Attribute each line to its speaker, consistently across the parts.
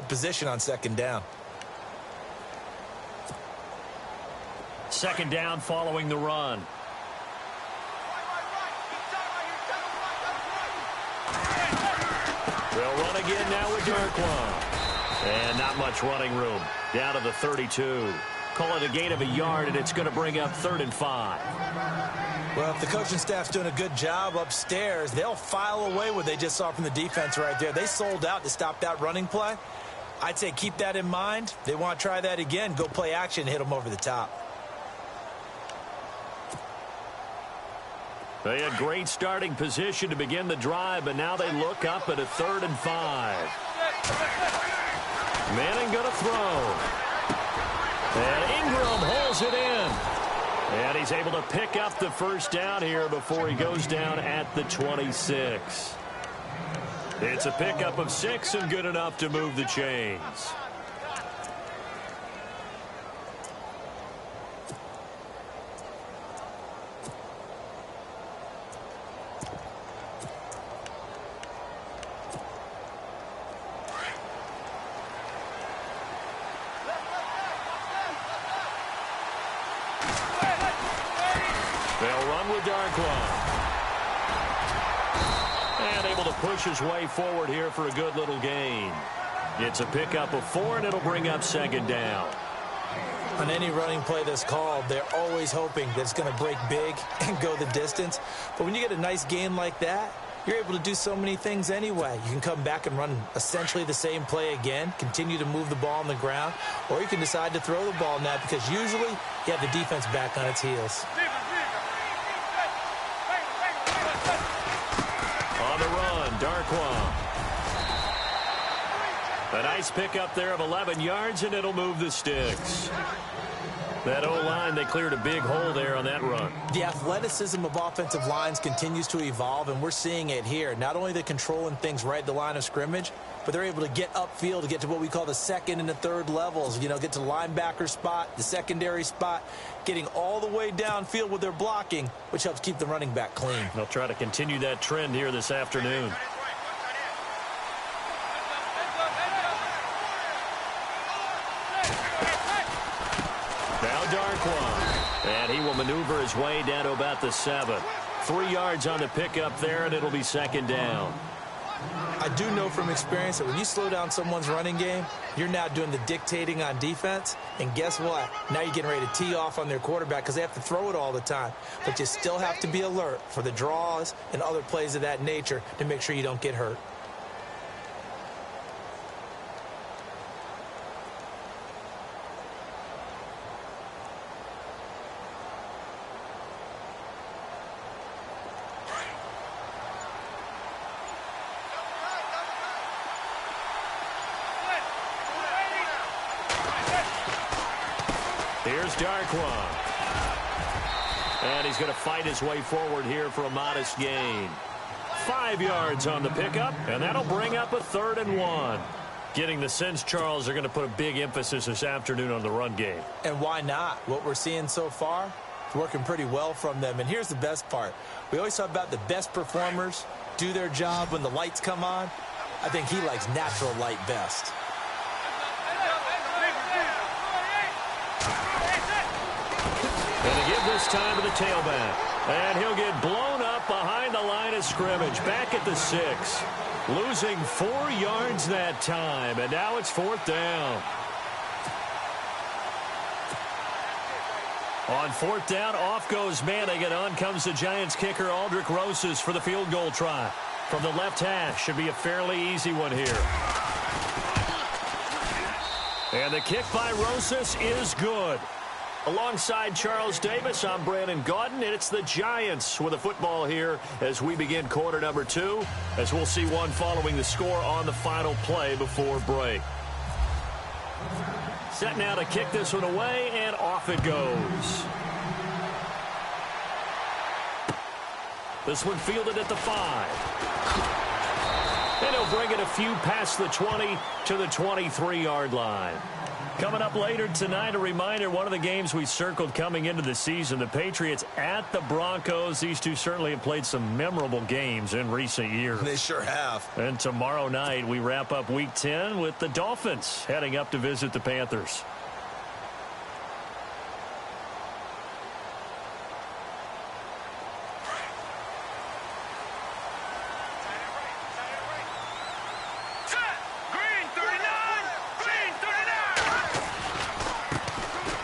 Speaker 1: Position on second down.
Speaker 2: Second down following the run. They'll run again now with JReckless. And not much running room. Down to the 32. Call it a gain of a yard, and it's going to bring up 3rd and 5.
Speaker 1: Well, if the coaching staff's doing a good job upstairs, they'll file away what they just saw from the defense right there. They sold out to stop that running play. I'd say keep that in mind. They want to try that again. Go play action, hit them over the top.
Speaker 2: They had great starting position to begin the drive, but now they look up at a 3rd and 5. Manning going to throw. And Ingram holds it in. And he's able to pick up the first down here before he goes down at the 26. It's a pickup of 6 and good enough to move the chains. They'll run with JReckless. And able to push his way forward here for a good little gain. It's a pickup of 4, and it'll bring up second down.
Speaker 1: On any running play that's called, they're always hoping that it's going to break big and go the distance. But when you get a nice gain like that, you're able to do so many things anyway. You can come back and run essentially the same play again, continue to move the ball on the ground, or you can decide to throw the ball now because usually you have the defense back on its heels.
Speaker 2: On the run, JReckless. A nice pickup there of 11 yards, and it'll move the sticks. That O-line, they cleared a big hole there on that run.
Speaker 1: The athleticism of offensive lines continues to evolve, and we're seeing it here. Not only are they controlling things right at the line of scrimmage, but they're able to get upfield to get to what we call the second and the third levels. You know, get to the linebacker spot, the secondary spot, getting all the way downfield with their blocking, which helps keep the running back clean.
Speaker 2: They'll try to continue that trend here this afternoon. Now JReckless. And he will maneuver his way down to about the 7. 3 yards on the pickup there, and it'll be second down.
Speaker 1: I do know from experience that when you slow down someone's running game, you're now doing the dictating on defense. And guess what? Now you're getting ready to tee off on their quarterback because they have to throw it all the time. But you still have to be alert for the draws and other plays of that nature to make sure you don't get hurt.
Speaker 2: Here's JReckless. And he's going to fight his way forward here for a modest gain. 5 yards on the pickup, and that'll bring up a 3rd and 1. Getting the sense, Charles, they're going to put a big emphasis this afternoon on the run game.
Speaker 1: And why not? What we're seeing so far is working pretty well from them. And here's the best part. We always talk about the best performers do their job when the lights come on. I think he likes natural light best.
Speaker 2: And to give this time to the tailback. And he'll get blown up behind the line of scrimmage. Back at the 6. Losing 4 yards that time. And now it's 4th down. On 4th down, off goes Manning, and on comes the Giants kicker, Aldrich Rosas, for the field goal try. From the left hash, should be a fairly easy one here. And the kick by Rosas is good. Alongside Charles Davis, I'm Brandon Gaudin, and it's the Giants with a football here as we begin quarter number 2, as we'll see one following the score on the final play before break. Set now to kick this one away, and off it goes. This one fielded at the 5. And he'll bring it a few past the 20 to the 23-yard line. Coming up later tonight, a reminder, one of the games we circled coming into the season, the Patriots at the Broncos. These two certainly have played some memorable games in recent years.
Speaker 1: They sure have.
Speaker 2: And tomorrow night, we wrap up Week 10 with the Dolphins heading up to visit the Panthers.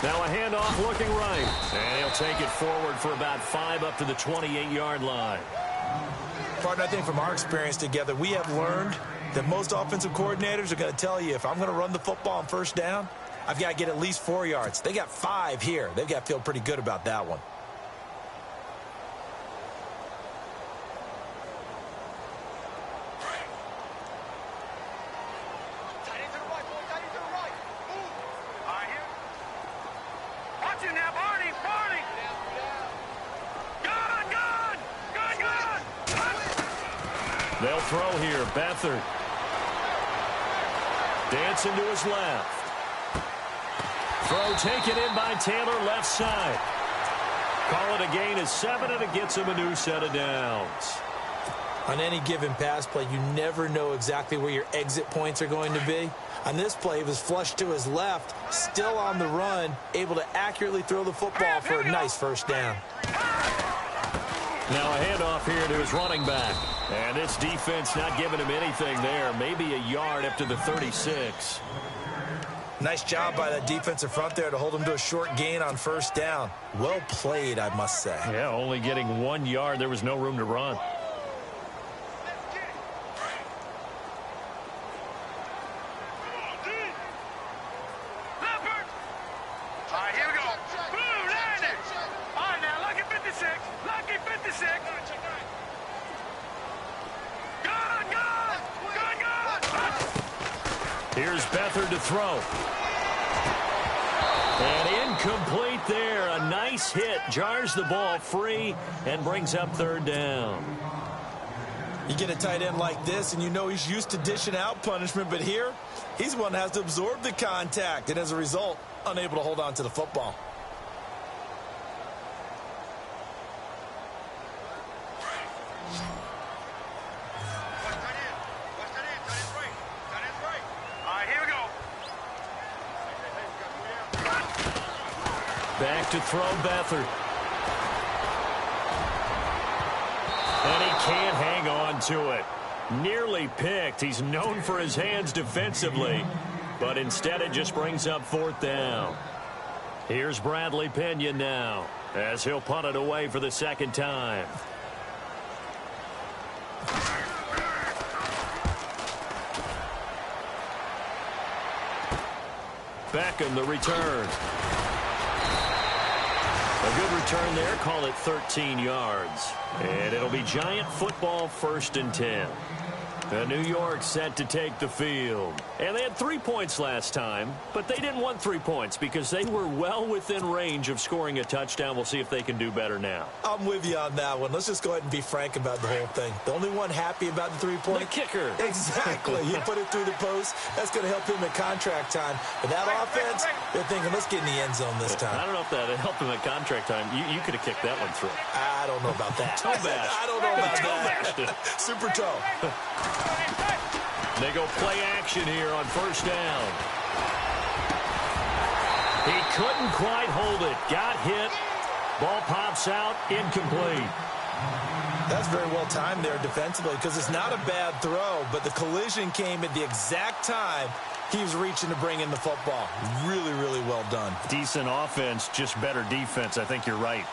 Speaker 2: Now a handoff looking right. And he'll take it forward for about 5 up to the 28-yard line.
Speaker 1: Partner, I think from our experience together, we have learned that most offensive coordinators are going to tell you, if I'm going to run the football on first down, I've got to get at least 4 yards. They got 5 here. They've got to feel pretty good about that one.
Speaker 2: They'll throw here. Beathard. Dancing to his left. Throw taken in by Taylor, left side. Call it a gain of 7, and it gets him a new set of downs.
Speaker 1: On any given pass play, you never know exactly where your exit points are going to be. On this play, he was flushed to his left, still on the run, able to accurately throw the football for a nice first down.
Speaker 2: Now a handoff here to his running back. And this defense not giving him anything there. Maybe a yard up to the 36.
Speaker 1: Nice job by that defensive front there to hold him to a short gain on first down. Well played, I must say.
Speaker 2: Yeah, only getting 1 yard. There was no room to run. Here's Beathard to throw. And incomplete there. A nice hit. Jars the ball free and brings up third down.
Speaker 1: You get a tight end like this, and you know he's used to dishing out punishment, but here, he's the one that has to absorb the contact, and as a result, unable to hold on to the football.
Speaker 2: Back to throw Beathard. And he can't hang on to it. Nearly picked. He's known for his hands defensively, but instead it just brings up fourth down. Here's Bradley Pinion now, as he'll punt it away for the second time. Beckham the return. A good return there. Call it 13 yards. And it'll be Giant football, 1st and 10. New York set to take the field. And they had 3 points last time, but they didn't want 3 points because they were well within range of scoring a touchdown. We'll see if they can do better now.
Speaker 1: I'm with you on that one. Let's just go ahead and be frank about the whole thing. The only one happy about the 3-point?
Speaker 2: The kicker.
Speaker 1: Exactly. He put it through the post. That's going to help him at contract time. But that offense, they're thinking, let's get in the end zone this time.
Speaker 2: I don't know if that helped him at contract time. You could have kicked that one through.
Speaker 1: I don't know about that.
Speaker 2: Toe bash.
Speaker 1: I don't know about
Speaker 2: that.
Speaker 1: Super toe.
Speaker 2: They go play action here on first down. He couldn't quite hold it. Got hit. Ball pops out. Incomplete.
Speaker 1: That's very well timed there defensively because it's not a bad throw, but the collision came at the exact time he was reaching to bring in the football. Really, really well done.
Speaker 2: Decent offense, just better defense. I think you're right.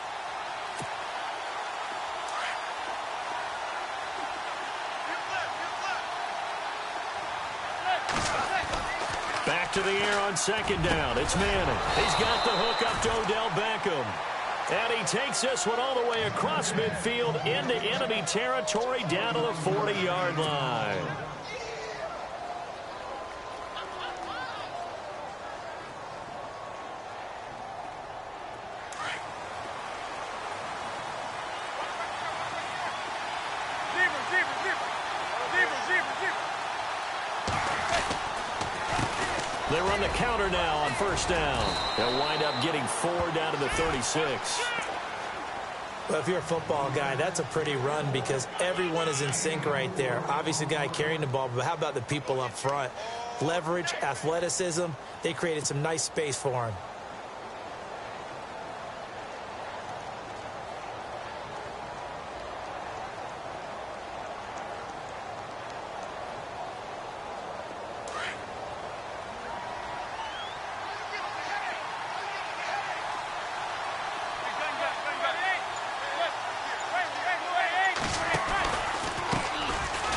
Speaker 2: Back to the air on second down. It's Manning. He's got the hook up to Odell Beckham. And he takes this one all the way across midfield into enemy territory down to the 40-yard line. They run the counter now on first down. They'll wind up getting 4 down to the 36.
Speaker 1: Well, if you're a football guy, that's a pretty run because everyone is in sync right there. Obviously, the guy carrying the ball, but how about the people up front? Leverage, athleticism, they created some nice space for him.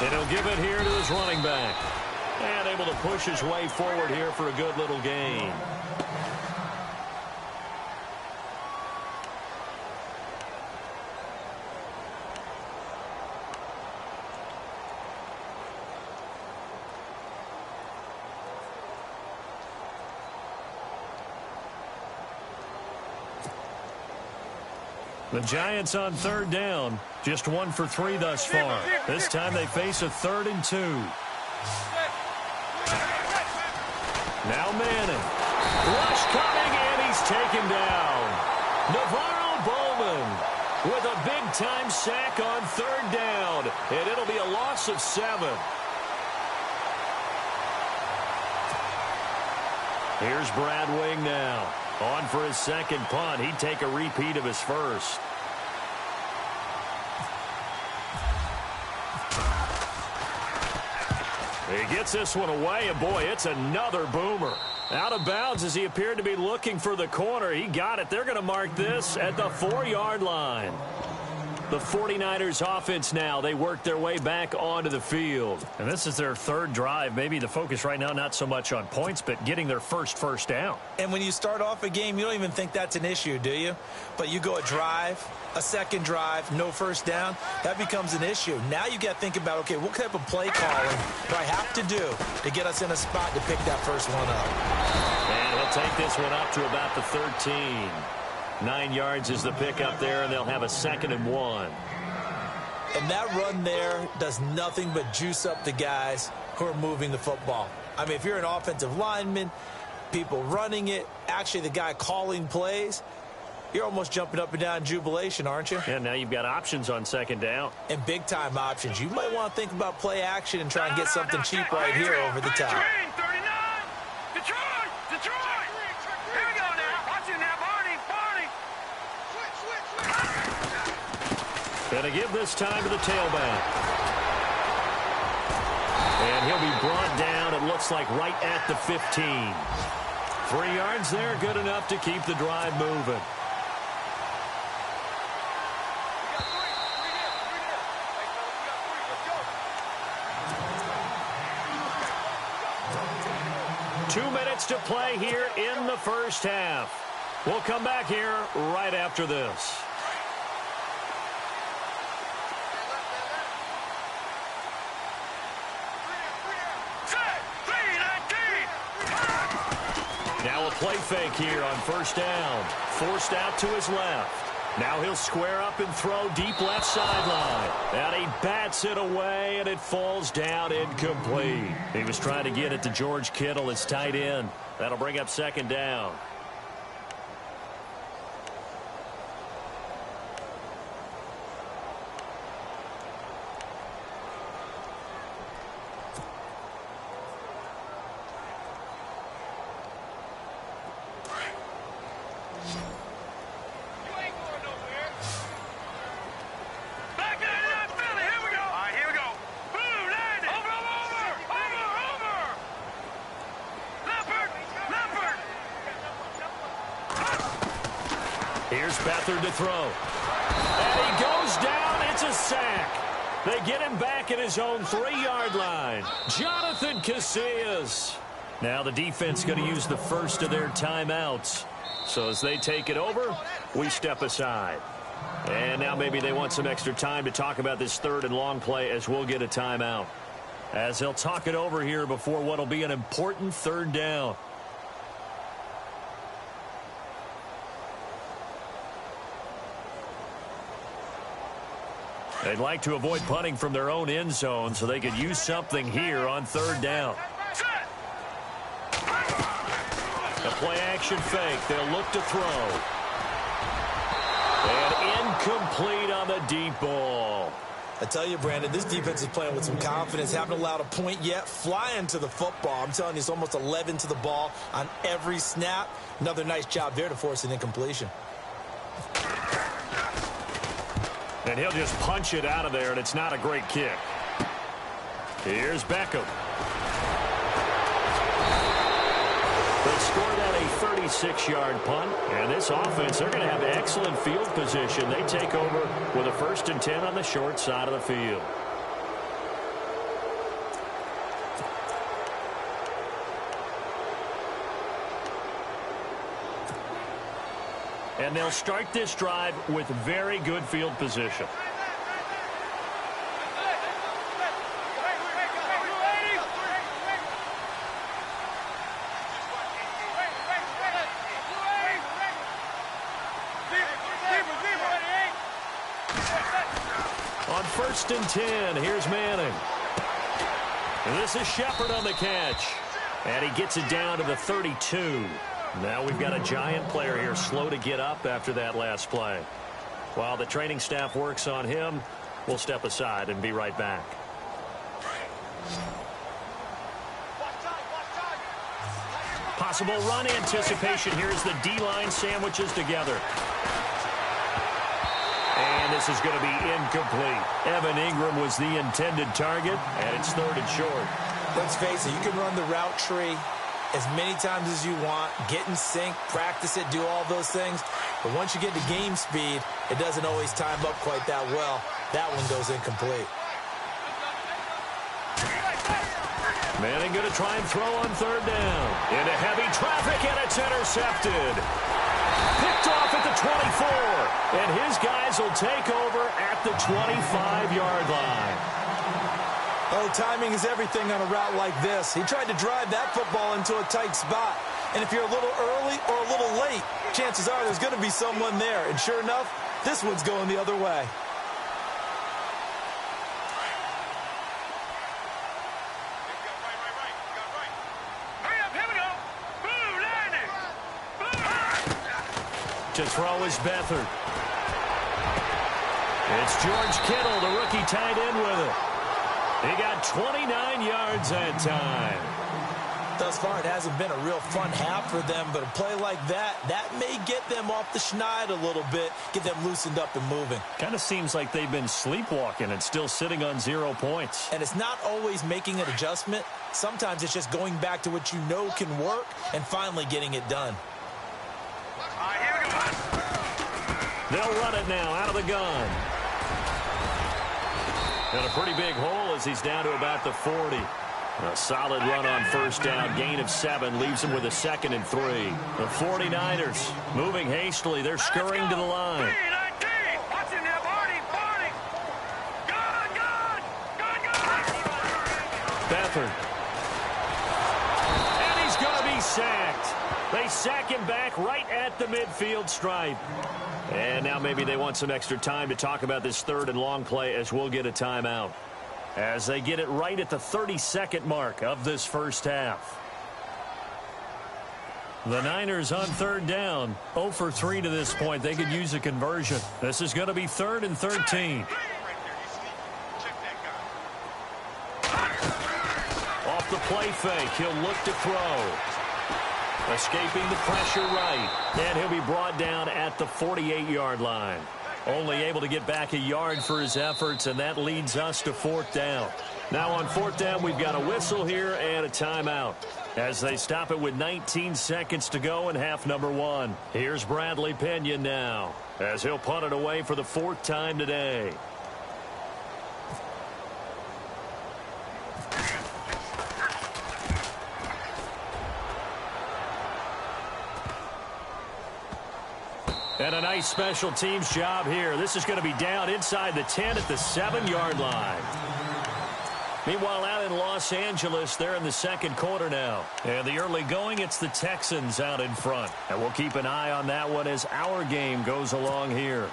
Speaker 2: And he'll give it here to his running back. And able to push his way forward here for a good little gain. The Giants on third down. Just 1 for 3 thus far. This time they face a 3rd and 2. Now Manning. Rush coming, and he's taken down. Navarro Bowman with a big-time sack on 3rd down. And it'll be a loss of 7. Here's Brad Wing now. On for his second punt. He'd take a repeat of his first. He gets this one away, and boy, it's another boomer. Out of bounds as he appeared to be looking for the corner. He got it. They're going to mark this at the 4-yard line. The 49ers offense now, they work their way back onto the field.
Speaker 3: And this is their 3rd drive. Maybe the focus right now not so much on points, but getting their first down.
Speaker 1: And when you start off a game, you don't even think that's an issue, do you? But you go a drive, a second drive, no first down, that becomes an issue. Now you got to think about, okay, what type of play calling do I have to do to get us in a spot to pick that first one up?
Speaker 2: And he'll take this one up to about the 13. 9 yards is the pickup there, and they'll have a 2nd and 1.
Speaker 1: And that run there does nothing but juice up the guys who are moving the football. I mean, if you're an offensive lineman, people running it, actually the guy calling plays, you're almost jumping up and down in jubilation, aren't you?
Speaker 2: Yeah, now you've got options on 2nd down.
Speaker 1: And big-time options. You might want to think about play action and try and get something cheap right here over the top.
Speaker 2: Going to give this time to the tailback. And he'll be brought down, it looks like, right at the 15. 3 yards there, good enough to keep the drive moving. Two minutes to play here in the first half. We'll come back here right after this. Now a play fake here on first down. Forced out to his left. Now he'll square up and throw deep left sideline. And he bats it away, and it falls down incomplete. He was trying to get it to George Kittle, his tight end. That'll bring up 2nd down. Here's Beathard to throw. And he goes down. It's a sack. They get him back at his own 3-yard line. Jonathan Casillas. Now the defense going to use the first of their timeouts. So as they take it over, we step aside. And now maybe they want some extra time to talk about this 3rd and long play as we'll get a timeout. As they'll talk it over here before what will be an important 3rd down. They'd like to avoid punting from their own end zone so they could use something here on 3rd down. play-action fake. They'll look to throw. And incomplete on the deep ball.
Speaker 1: I tell you, Brandon, this defense is playing with some confidence. Haven't allowed a point yet. Flying to the football. I'm telling you, it's almost 11 to the ball on every snap. Another nice job there to force an incompletion.
Speaker 3: And he'll just punch it out of there, and it's not a great kick. Here's Beckham. They scored out a 36-yard punt, and this offense, they're going to have excellent field position. They take over with a 1st and 10 on the short side of the field. And they'll start this drive with very good field position. On 1st and 10, here's Manning. And this is Shepard on the catch. And he gets it down to the 32. Now we've got a giant player here slow to get up after that last play. While the training staff works on him, we'll step aside and be right back. Possible run anticipation. Here's the D-line sandwiches together. And this is going to be incomplete. Evan Ingram was the intended target, and it's 3rd and short.
Speaker 1: Let's face it, you can run the route tree as many times as you want, get in sync, practice it, do all those things. But once you get to game speed, it doesn't always time up quite that well. That one goes incomplete.
Speaker 2: Manning going to try and throw on 3rd down. Into heavy traffic, and it's intercepted. Picked off at the 24. And his guys will take over at the 25-yard line.
Speaker 1: Oh, timing is everything on a route like this. He tried to drive that football into a tight spot. And if you're a little early or a little late, chances are there's going to be someone there. And sure enough, this one's going the other way.
Speaker 2: To throw is Beathard. It's George Kittle, the rookie, tied in with it. He got 29 yards that time.
Speaker 1: Thus far, it hasn't been a real fun half for them, but a play like that may get them off the schneid a little bit, get them loosened up and moving.
Speaker 3: Kind of seems like they've been sleepwalking and still sitting on 0 points.
Speaker 1: And it's not always making an adjustment. Sometimes it's just going back to what you know can work and finally getting it done.
Speaker 2: They'll run it now out of the gun. And a pretty big hole as he's down to about the 40. A solid run on 1st down. Gain of 7 leaves him with a 2nd and 3. The 49ers moving hastily. They're scurrying to the line. Beathard. And he's going to be sacked. They sack him back right at the midfield stripe. And now maybe they want some extra time to talk about this 3rd and long play as we'll get a timeout. As they get it right at the 32nd mark of this first half. The Niners on 3rd down. 0 for 3 to this point. They could use a conversion. This is going to be 3rd and 13. Off the play fake. He'll look to throw. Escaping the pressure right. And he'll be brought down at the 48-yard line. Only able to get back a yard for his efforts, and that leads us to 4th down. Now on 4th down, we've got a whistle here and a timeout. As they stop it with 19 seconds to go in half number 1. Here's Bradley Pinion now, as he'll punt it away for the 4th time today. And a nice special teams job here. This is going to be down inside the 10 at the 7-yard line. Meanwhile, out in Los Angeles, they're in the 2nd quarter now. And the early going, it's the Texans out in front. And we'll keep an eye on that one as our game goes along here.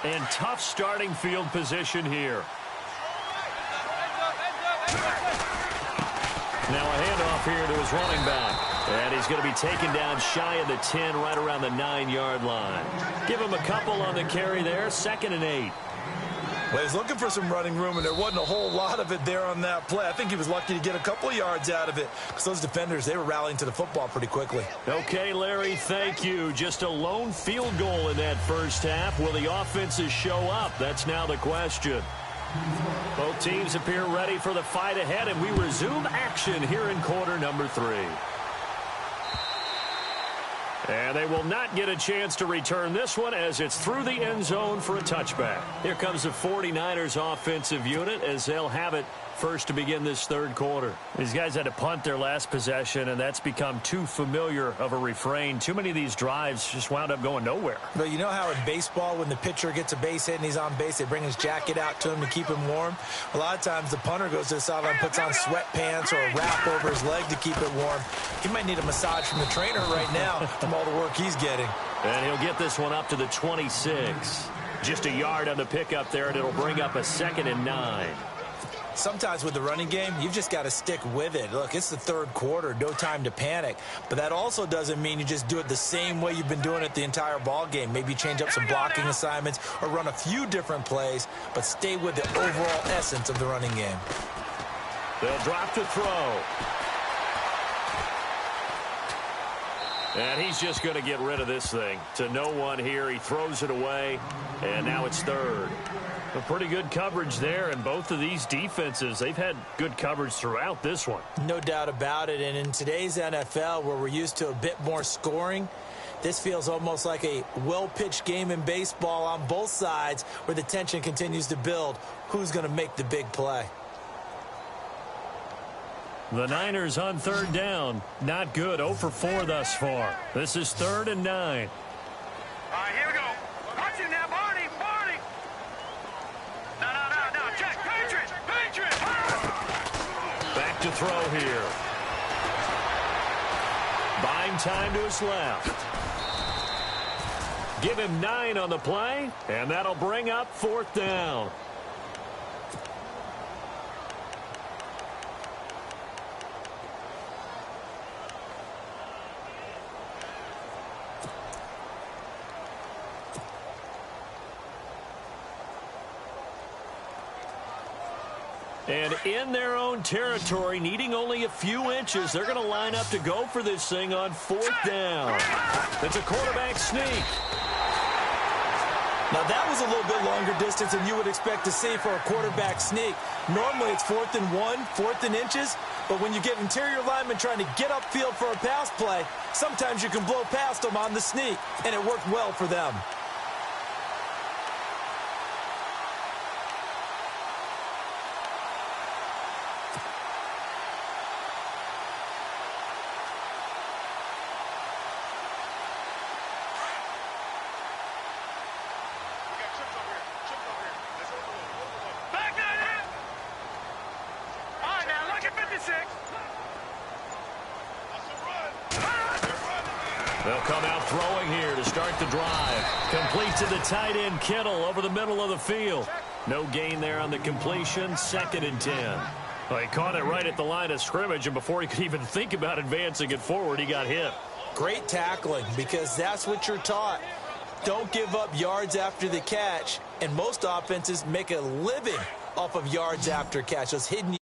Speaker 2: And tough starting field position here. Now a handoff here to his running back. And he's going to be taken down shy of the 10, right around the 9-yard line. Give him a couple on the carry there, 2nd and 8.
Speaker 1: Well, he was looking for some running room, and there wasn't a whole lot of it there on that play. I think he was lucky to get a couple of yards out of it because those defenders, they were rallying to the football pretty quickly.
Speaker 2: Okay, Larry, thank you. Just a lone field goal in that first half. Will the offenses show up? That's now the question. Both teams appear ready for the fight ahead, and we resume action here in quarter number 3. And they will not get a chance to return this one as it's through the end zone for a touchback. Here comes the 49ers offensive unit as they'll have it first to begin this third quarter. These guys had to punt their last possession, and that's become too familiar of a refrain. Too many of these drives just wound up going nowhere.
Speaker 1: But you know how in baseball, when the pitcher gets a base hit and he's on base, they bring his jacket out to him to keep him warm? A lot of times the punter goes to the sideline, puts on sweatpants or a wrap over his leg to keep it warm. He might need a massage from the trainer right now from all the work he's getting.
Speaker 2: And he'll get this one up to the 26. Just a yard on the pickup there, and it'll bring up a 2nd and 9.
Speaker 1: Sometimes with the running game, you've just got to stick with it. Look, it's the third quarter, no time to panic. But that also doesn't mean you just do it the same way you've been doing it the entire ball game. Maybe change up some blocking assignments or run a few different plays, but stay with the overall essence of the running game.
Speaker 2: They'll drop to throw. And he's just going to get rid of this thing. To no one here. He throws it away, and now it's third. A pretty good coverage there, and both of these defenses, they've had good coverage throughout this one.
Speaker 1: No doubt about it, and in today's NFL, where we're used to a bit more scoring, this feels almost like a well-pitched game in baseball on both sides where the tension continues to build. Who's going to make the big play?
Speaker 2: The Niners on third down. Not good. 0 for 4 thus far. This is 3rd and 9.
Speaker 4: All right, here we go. Watch it now, Barney. No, Jack, Patriots.
Speaker 2: Back to throw here. Buying time to his left. Give him 9 on the play, and that'll bring up 4th down. And in their own territory, needing only a few inches, they're going to line up to go for this thing on 4th down. It's a quarterback sneak.
Speaker 1: Now, that was a little bit longer distance than you would expect to see for a quarterback sneak. Normally, it's 4th and 1, 4th and inches. But when you get interior linemen trying to get upfield for a pass play, sometimes you can blow past them on the sneak, and it worked well for them.
Speaker 2: They'll come out throwing here to start the drive. Complete to the tight end, Kittle, over the middle of the field. No gain there on the completion. 2nd and 10. Well, he caught it right at the line of scrimmage, and before he could even think about advancing it forward, he got hit.
Speaker 1: Great tackling, because that's what you're taught. Don't give up yards after the catch, and most offenses make a living off of yards after catch. Those hidden